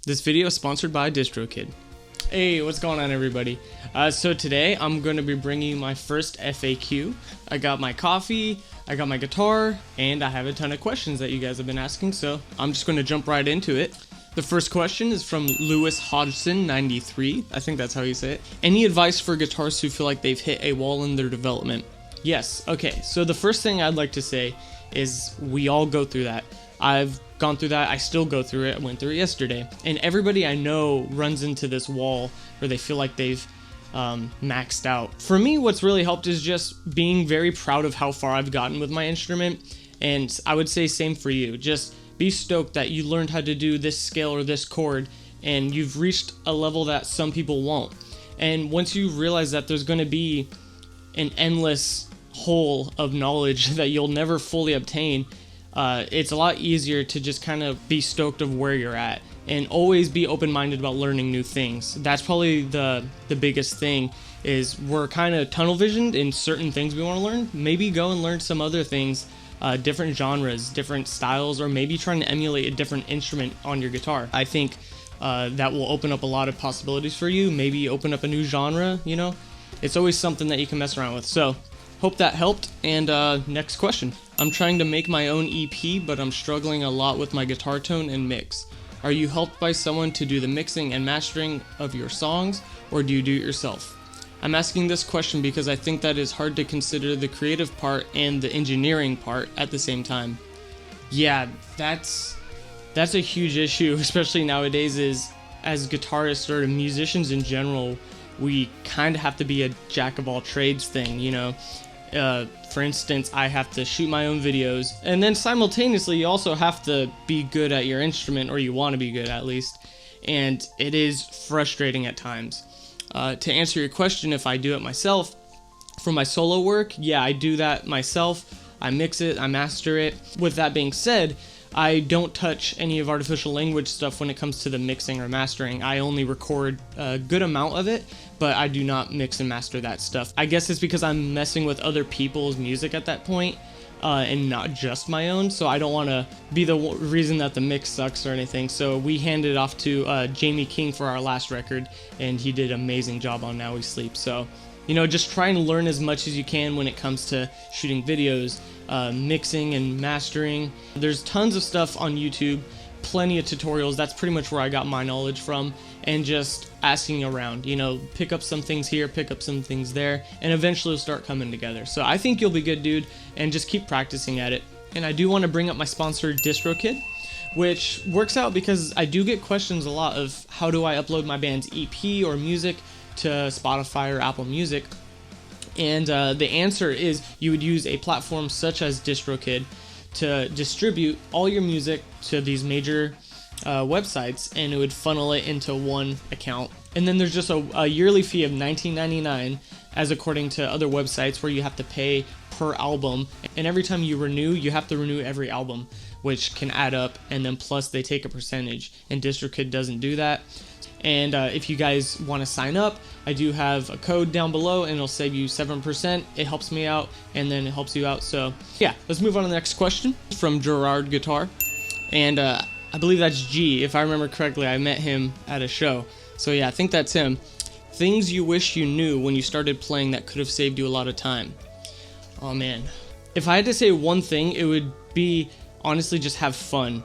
This video is sponsored by DistroKid. Hey, what's going on, everybody? So today I'm going to be bringing you my first FAQ. I got my coffee, I got my guitar, and I have a ton of questions that you guys have been asking, so I'm just going to jump right into it. The first question is from Lewis Hodgson 93. I think that's how you say it. Any advice for guitarists who feel like they've hit a wall in their development? Yes. Okay, so the first thing I'd like to say is we all go through that. I've gone through that. I still go through it. I went through it yesterday. And everybody I know runs into this wall where they feel like they've maxed out. For me, what's really helped is just being very proud of how far I've gotten with my instrument. And I would say same for you. Just be stoked that you learned how to do this scale or this chord, and you've reached a level that some people won't. And once you realize that there's going to be an endless hole of knowledge that you'll never fully obtain, it's a lot easier to just kind of be stoked of where you're at and always be open-minded about learning new things. That's probably the biggest thing, is we're kind of tunnel visioned in certain things we want to learn. Maybe go and learn some other things, different genres, different styles, or maybe trying to emulate a different instrument on your guitar. I think that will open up a lot of possibilities for you. Maybe open up a new genre, you know? It's always something that you can mess around with. So hope that helped. And next question. I'm trying to make my own EP, but I'm struggling a lot with my guitar tone and mix. Are you helped by someone to do the mixing and mastering of your songs, or do you do it yourself? I'm asking this question because I think that it's hard to consider the creative part and the engineering part at the same time. Yeah, that's a huge issue, especially nowadays, is as guitarists or musicians in general, we kind of have to be a jack of all trades thing, you know? For instance, I have to shoot my own videos, and then simultaneously you also have to be good at your instrument, or you want to be good at least, and it is frustrating at times. To answer your question, if I do it myself, for my solo work, yeah, I do that myself. I mix it, I master it. With that being said, I don't touch any of artificial language stuff when it comes to the mixing or mastering. I only record a good amount of it, but I do not mix and master that stuff. I guess it's because I'm messing with other people's music at that point, and not just my own, so I don't want to be the reason that the mix sucks or anything. So we handed it off to Jamie King for our last record, and he did an amazing job on Now We Sleep. So, you know, just try and learn as much as you can when it comes to shooting videos, mixing and mastering. There's tons of stuff on YouTube, plenty of tutorials. That's pretty much where I got my knowledge from, and just asking around, you know, pick up some things here, pick up some things there, and eventually it'll start coming together. So I think you'll be good, dude, and just keep practicing at it. And I do want to bring up my sponsor, DistroKid, which works out because I do get questions a lot of how do I upload my band's EP or music to Spotify or Apple Music. And the answer is you would use a platform such as DistroKid to distribute all your music to these major websites, and it would funnel it into one account. And then there's just a yearly fee of $19.99, as according to other websites where you have to pay per album. And every time you renew, you have to renew every album, which can add up, and then plus they take a percentage. And DistroKid doesn't do that. And if you guys want to sign up, I do have a code down below, and it'll save you 7%. It helps me out, and then it helps you out. So yeah, let's move on to the next question from Gerard Guitar. And I believe that's G. If I remember correctly, I met him at a show. So yeah, I think that's him. Things you wish you knew when you started playing that could have saved you a lot of time. Oh man. If I had to say one thing, it would be honestly just have fun.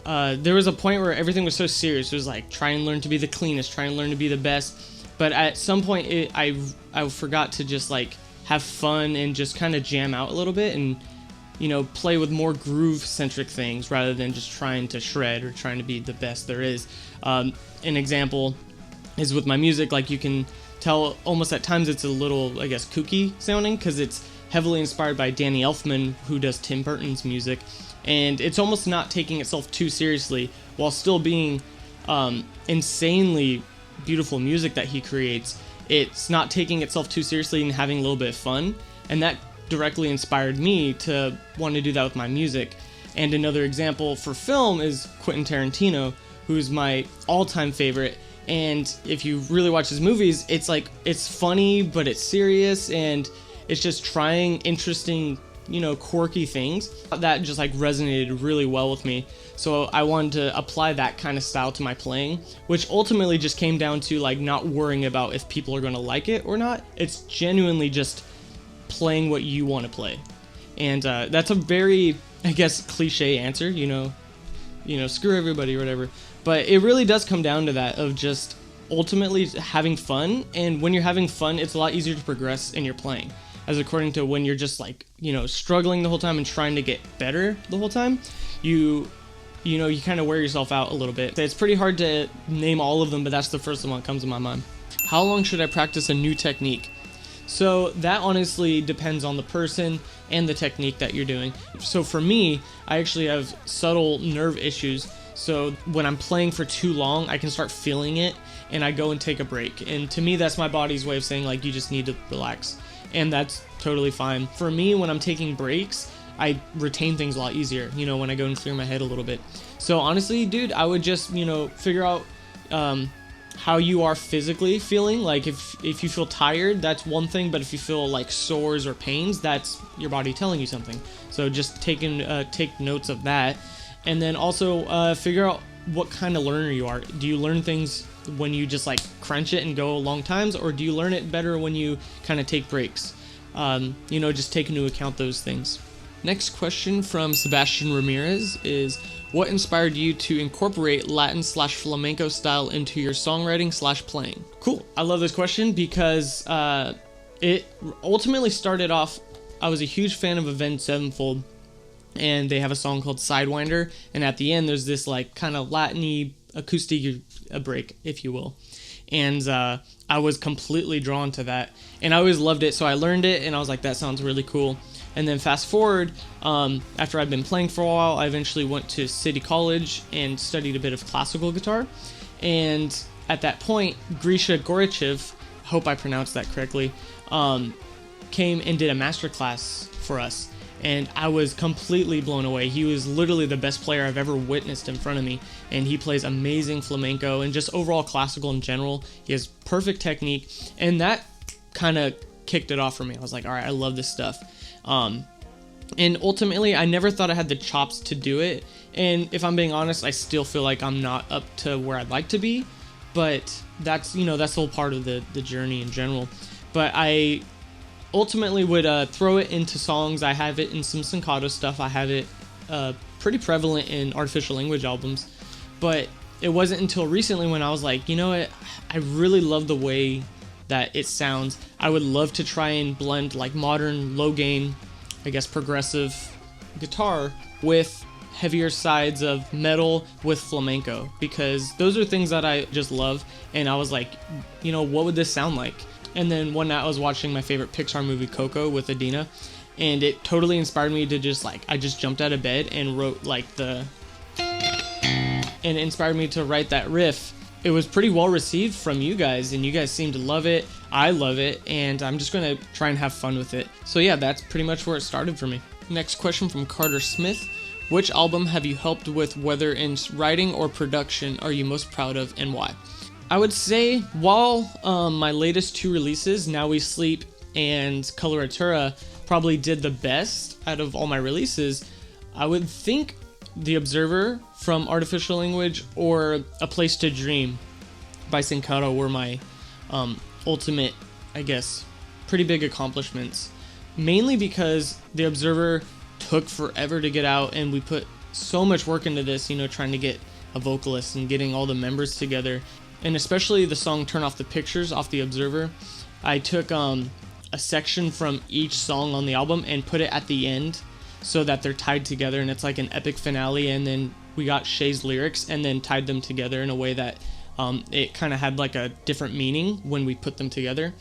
There was a point where everything was so serious. It was like, try and learn to be the cleanest, try and learn to be the best. But at some point, I forgot to just like have fun and just kind of jam out a little bit and, you know, play with more groove-centric things rather than just trying to shred or trying to be the best there is. An example is with my music. Like, you can tell almost at times it's a little, I guess, kooky sounding because it's heavily inspired by Danny Elfman, who does Tim Burton's music. And it's almost not taking itself too seriously while still being insanely beautiful music that he creates. It's not taking itself too seriously and having a little bit of fun. And that directly inspired me to want to do that with my music. And another example for film is Quentin Tarantino, who's my all-time favorite. And if you really watch his movies, it's like, it's funny, but it's serious, and it's just trying interesting quirky things that just like resonated really well with me. So I wanted to apply that kind of style to my playing, which ultimately just came down to like not worrying about if people are going to like it or not. It's genuinely just playing what you want to play. And that's a very, I guess, cliche answer, screw everybody or whatever. But it really does come down to that, of just ultimately having fun. And when you're having fun, it's a lot easier to progress in your playing, as according to when you're just like, struggling the whole time and trying to get better the whole time, you kind of wear yourself out a little bit. It's pretty hard to name all of them, but that's the first one that comes to my mind. How long should I practice a new technique? So that honestly depends on the person and the technique that you're doing. So for me, I actually have subtle nerve issues. So when I'm playing for too long, I can start feeling it and I go and take a break. And to me, that's my body's way of saying like, you just need to relax. And that's totally fine. For me, when I'm taking breaks, I retain things a lot easier, when I go and clear my head a little bit. So honestly, dude, I would just, figure out how you are physically feeling. Like if you feel tired, that's one thing, but if you feel like sores or pains, that's your body telling you something. So just take notes of that. And then also figure out what kind of learner you are. Do you learn things when you just like crunch it and go long times, or do you learn it better when you kind of take breaks? Just take into account those things. Next question from Sebastian Ramirez is, what inspired you to incorporate Latin/flamenco style into your songwriting/playing? Cool. I love this question because it ultimately started off, I was a huge fan of Avenged Sevenfold, and they have a song called Sidewinder, and at the end there's this like kind of Latin-y acoustic break, if you will. And I was completely drawn to that, and I always loved it, so I learned it, and I was like, that sounds really cool. And then fast forward, after I've been playing for a while, I eventually went to City College and studied a bit of classical guitar. And at that point, Grisha Gorichev, hope I pronounced that correctly, came and did a masterclass for us. And I was completely blown away. He was literally the best player I've ever witnessed in front of me. And he plays amazing flamenco and just overall classical in general. He has perfect technique. And that kind of kicked it off for me. I was like, all right, I love this stuff. And ultimately, I never thought I had the chops to do it. And if I'm being honest, I still feel like I'm not up to where I'd like to be. But that's, that's the whole part of the journey in general. But I ultimately would throw it into songs. I have it in some staccato stuff. I have it pretty prevalent in artificial language albums. But it wasn't until recently when I was like, I really love the way that it sounds. I would love to try and blend like modern low gain, I guess progressive guitar with heavier sides of metal with flamenco, because those are things that I just love. And I was like, what would this sound like? And then one night I was watching my favorite Pixar movie, Coco, with Adina, and it totally inspired me to just like, I just jumped out of bed and wrote like and it inspired me to write that riff. It was pretty well received from you guys, and you guys seem to love it. I love it, and I'm just going to try and have fun with it. So yeah, that's pretty much where it started for me. Next question from Carter Smith. Which album have you helped with, whether in writing or production, are you most proud of, and why? I would say, while my latest two releases, Now We Sleep and Coloratura, probably did the best out of all my releases, I would think The Observer from Artificial Language or A Place to Dream by Sincaro were my ultimate, I guess, pretty big accomplishments. Mainly because The Observer took forever to get out, and we put so much work into this, trying to get a vocalist and getting all the members together. And especially the song Turn Off the Pictures off The Observer. I took a section from each song on the album and put it at the end so that they're tied together, and it's like an epic finale. And then we got Shay's lyrics and then tied them together in a way that it kind of had like a different meaning when we put them together.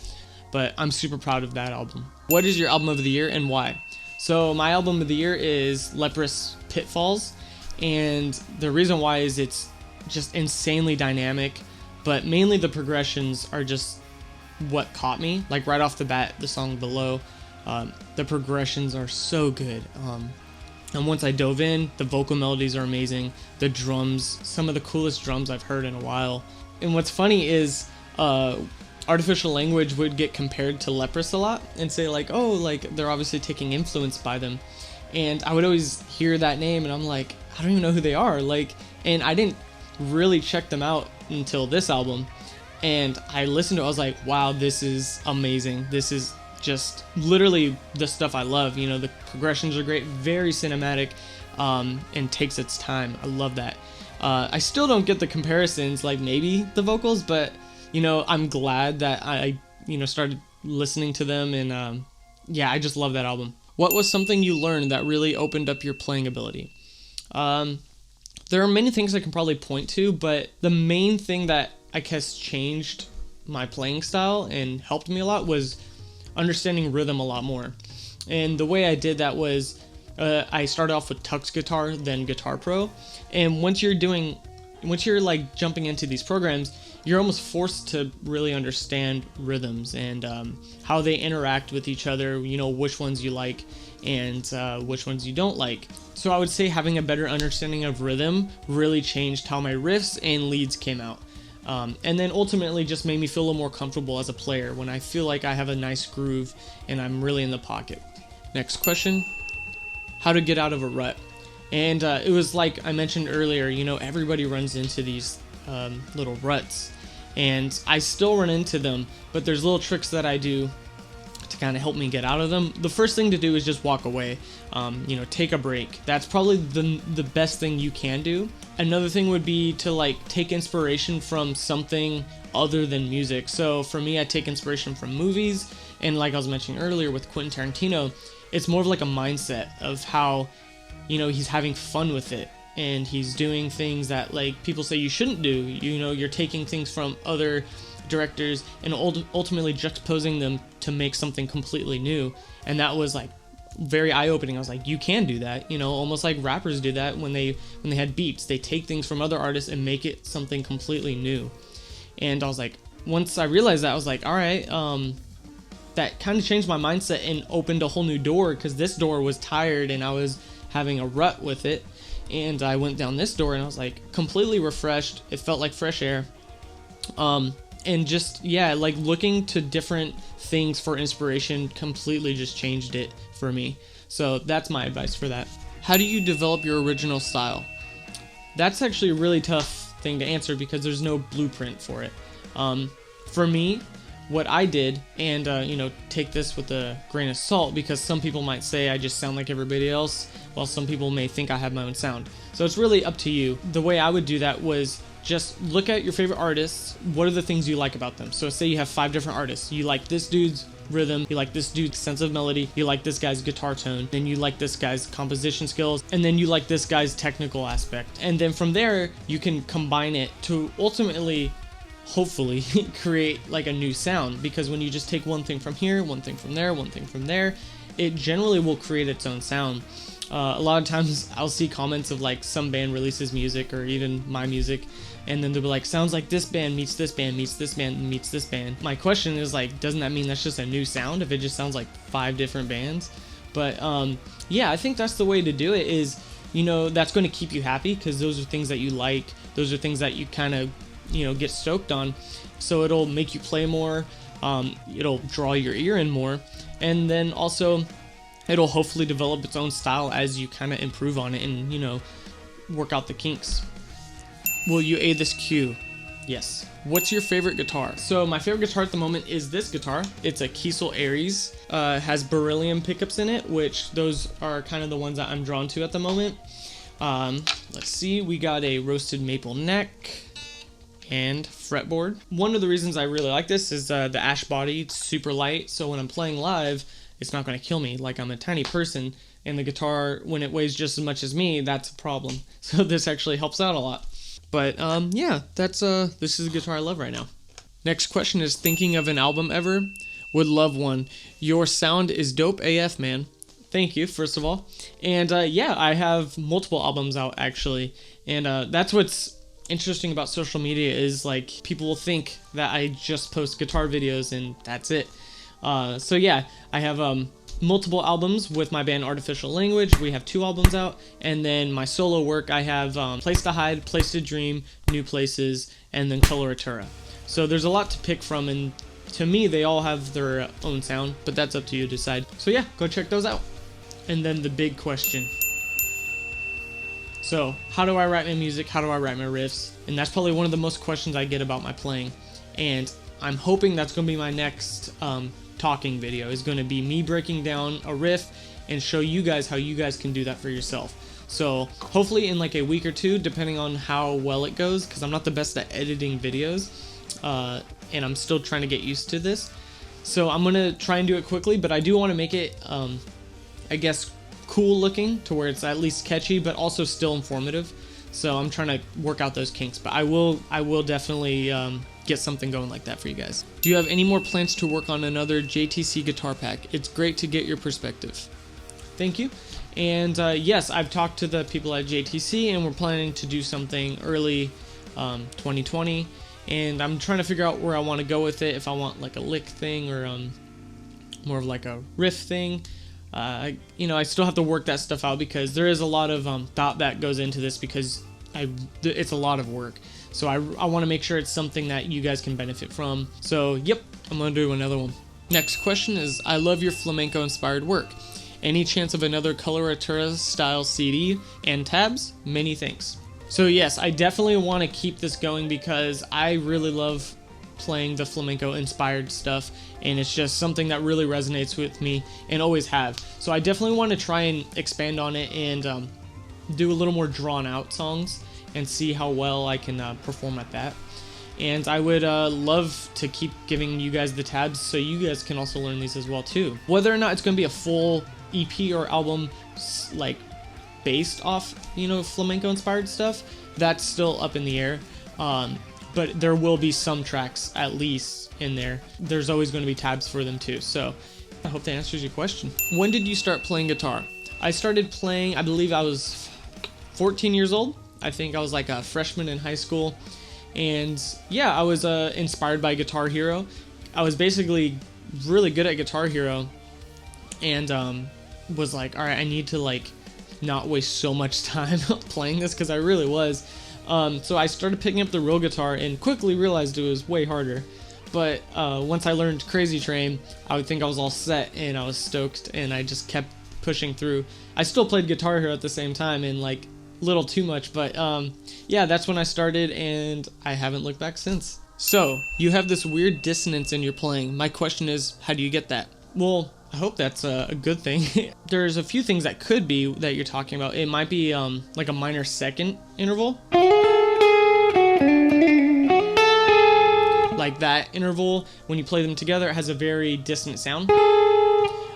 But I'm super proud of that album. What is your album of the year and why? So my album of the year is Leprous Pitfalls, and the reason why is it's just insanely dynamic, but mainly the progressions are just what caught me. Like right off the bat, the song Below, the progressions are so good. And once I dove in, the vocal melodies are amazing. The drums, some of the coolest drums I've heard in a while. And what's funny is artificial language would get compared to Leprous a lot and say like, oh, like they're obviously taking influence by them. And I would always hear that name and I'm like, I don't even know who they are. Like, and I didn't really check them out until this album. And I listened to it, I was like, wow, this is amazing. This is just literally the stuff I love. You know, the progressions are great, very cinematic, and takes its time. I love that. I still don't get the comparisons, like maybe the vocals, but you know, I'm glad that I started listening to them, and yeah, I just love that album. What was something you learned that really opened up your playing ability? There are many things I can probably point to, but the main thing that I guess changed my playing style and helped me a lot was understanding rhythm a lot more. And the way I did that was I started off with Tux Guitar, then Guitar Pro, and once you're like jumping into these programs, you're almost forced to really understand rhythms and how they interact with each other, you know, which ones you like and which ones you don't like. So I would say having a better understanding of rhythm really changed how my riffs and leads came out. And then ultimately just made me feel a little more comfortable as a player when I feel like I have a nice groove and I'm really in the pocket. Next question, how to get out of a rut. And it was like I mentioned earlier, you know, everybody runs into these little ruts, and I still run into them, but there's little tricks that I do to kind of help me get out of them. The first thing to do is just walk away, you know, take a break. That's probably the best thing you can do. Another thing would be to like take inspiration from something other than music. So for me, I take inspiration from movies, and like I was mentioning earlier with Quentin Tarantino, it's more of like a mindset of how, you know, he's having fun with it, and he's doing things that like people say you shouldn't do. You know, you're taking things from other directors and ultimately juxtaposing them to make something completely new. And that was like very eye-opening. I was like, you can do that, you know, almost like rappers do that when they had beats. They take things from other artists and make it something completely new. And I was like, once I realized that, I was like, all right, that kind of changed my mindset and opened a whole new door, because this door was tired and I was having a rut with it. And I went down this door and I was like completely refreshed. It felt like fresh air. And just, yeah, like looking to different things for inspiration completely just changed it for me. So that's my advice for that. How do you develop your original style? That's actually a really tough thing to answer because there's no blueprint for it. For me, what I did, and you know, take this with a grain of salt, because some people might say I just sound like everybody else, while some people may think I have my own sound. So it's really up to you. The way I would do that was just look at your favorite artists. What are the things you like about them? So say you have 5 different artists. You like this dude's rhythm, you like this dude's sense of melody, you like this guy's guitar tone, then you like this guy's composition skills, and then you like this guy's technical aspect. And then from there, you can combine it to ultimately, hopefully, create like a new sound. Because when you just take one thing from here, one thing from there, one thing from there, it generally will create its own sound. A lot of times I'll see comments of like some band releases music, or even my music, and then they'll be like, sounds like this band meets this band meets this band meets this band. My question is like, doesn't that mean that's just a new sound if it just sounds like 5 different bands? But yeah, I think that's the way to do it. Is, you know, that's going to keep you happy because those are things that you like. Those are things that you kind of, you know, get stoked on. So it'll make you play more. It'll draw your ear in more, and then also it'll hopefully develop its own style as you kind of improve on it and, you know, work out the kinks. Will you aid this cue? Yes. What's your favorite guitar? So my favorite guitar at the moment is this guitar. It's a Kiesel Aries. Has beryllium pickups in it, which those are kind of the ones that I'm drawn to at the moment. Let's see, we got a roasted maple neck and fretboard. One of the reasons I really like this is the ash body. It's super light, so when I'm playing live, it's not going to kill me. Like, I'm a tiny person, and the guitar, when it weighs just as much as me, that's a problem. So this actually helps out a lot. But yeah, that's this is a guitar I love right now. Next question is, thinking of an album ever? Would love one. Your sound is dope AF, man. Thank you, first of all. And yeah, I have multiple albums out actually, and that's what's interesting about social media is like people will think that I just post guitar videos and that's it. So yeah, I have multiple albums with my band Artificial Language. We have 2 albums out, and then my solo work I have Place to Hide, Place to Dream, New Places, and then Coloratura. So there's a lot to pick from, and to me, they all have their own sound, but that's up to you to decide. So yeah, go check those out. And then the big question. So, how do I write my music? How do I write my riffs? And that's probably one of the most questions I get about my playing. And I'm hoping that's going to be my next talking video. Is going to be me breaking down a riff and show you guys how you guys can do that for yourself. So, hopefully in like a week or two, depending on how well it goes, because I'm not the best at editing videos, and I'm still trying to get used to this. So, I'm going to try and do it quickly, but I do want to make it, I guess, cool looking to where it's at least catchy but also still informative. So I'm trying to work out those kinks, but I will definitely get something going like that for you guys. Do you have any more plans to work on another JTC guitar pack? It's great to get your perspective. Thank you. And yes, I've talked to the people at JTC and we're planning to do something early 2020, and I'm trying to figure out where I want to go with it, if I want like a lick thing or more of like a riff thing. You know, I still have to work that stuff out because there is a lot of thought that goes into this, because it's a lot of work. So I want to make sure it's something that you guys can benefit from. So yep, I'm gonna do another one. Next question is, I love your flamenco inspired work. Any chance of another coloratura style CD and tabs? Many thanks. So yes, I definitely want to keep this going because I really love playing the flamenco inspired stuff, and it's just something that really resonates with me and always have. So I definitely want to try and expand on it and do a little more drawn out songs and see how well I can perform at that. And I would love to keep giving you guys the tabs so you guys can also learn these as well too. Whether or not it's going to be a full EP or album like based off, you know, flamenco inspired stuff, that's still up in the air. But there will be some tracks at least in there. There's always going to be tabs for them too. So I hope that answers your question. When did you start playing guitar? I started playing, I believe I was 14 years old. I think I was like a freshman in high school. And yeah, I was inspired by Guitar Hero. I was basically really good at Guitar Hero and was like, all right, I need to like not waste so much time playing this, because I really was. So I started picking up the real guitar and quickly realized it was way harder. But once I learned Crazy Train, I would think I was all set and I was stoked, and I just kept pushing through. I still played Guitar Hero at the same time, and like little too much, but yeah, that's when I started and I haven't looked back since. So you have this weird dissonance in your playing. My question is, how do you get that? Well, I hope that's a good thing. There's a few things that could be that you're talking about. It might be like a minor second interval. Like that interval, when you play them together, it has a very dissonant sound.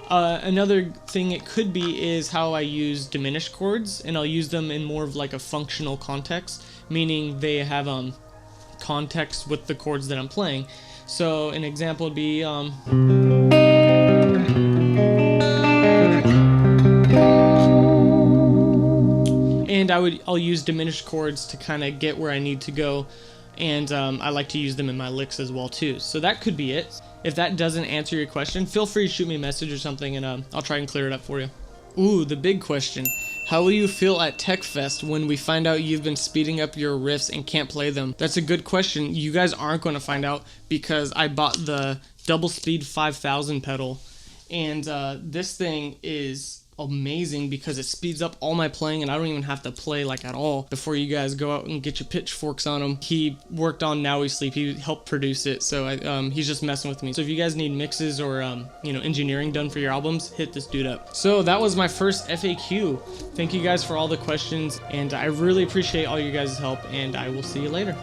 Another thing it could be is how I use diminished chords, and I'll use them in more of like a functional context, meaning they have context with the chords that I'm playing. So an example would be and I'll use diminished chords to kind of get where I need to go, and I like to use them in my licks as well too. So that could be it. If that doesn't answer your question, feel free to shoot me a message or something, and I'll try and clear it up for you. Ooh, the big question. How will you feel at Tech Fest when we find out you've been speeding up your riffs and can't play them? That's a good question. You guys aren't going to find out because I bought the Double Speed 5000 pedal, and this thing is amazing because it speeds up all my playing, and I don't even have to play like at all before you guys go out and get your pitchforks on him. He worked on Now We Sleep. He helped produce it, so he's just messing with me. So if you guys need mixes or you know, engineering done for your albums, hit this dude up. So that was my first FAQ. Thank you guys for all the questions, and I really appreciate all you guys' help, and I will see you later.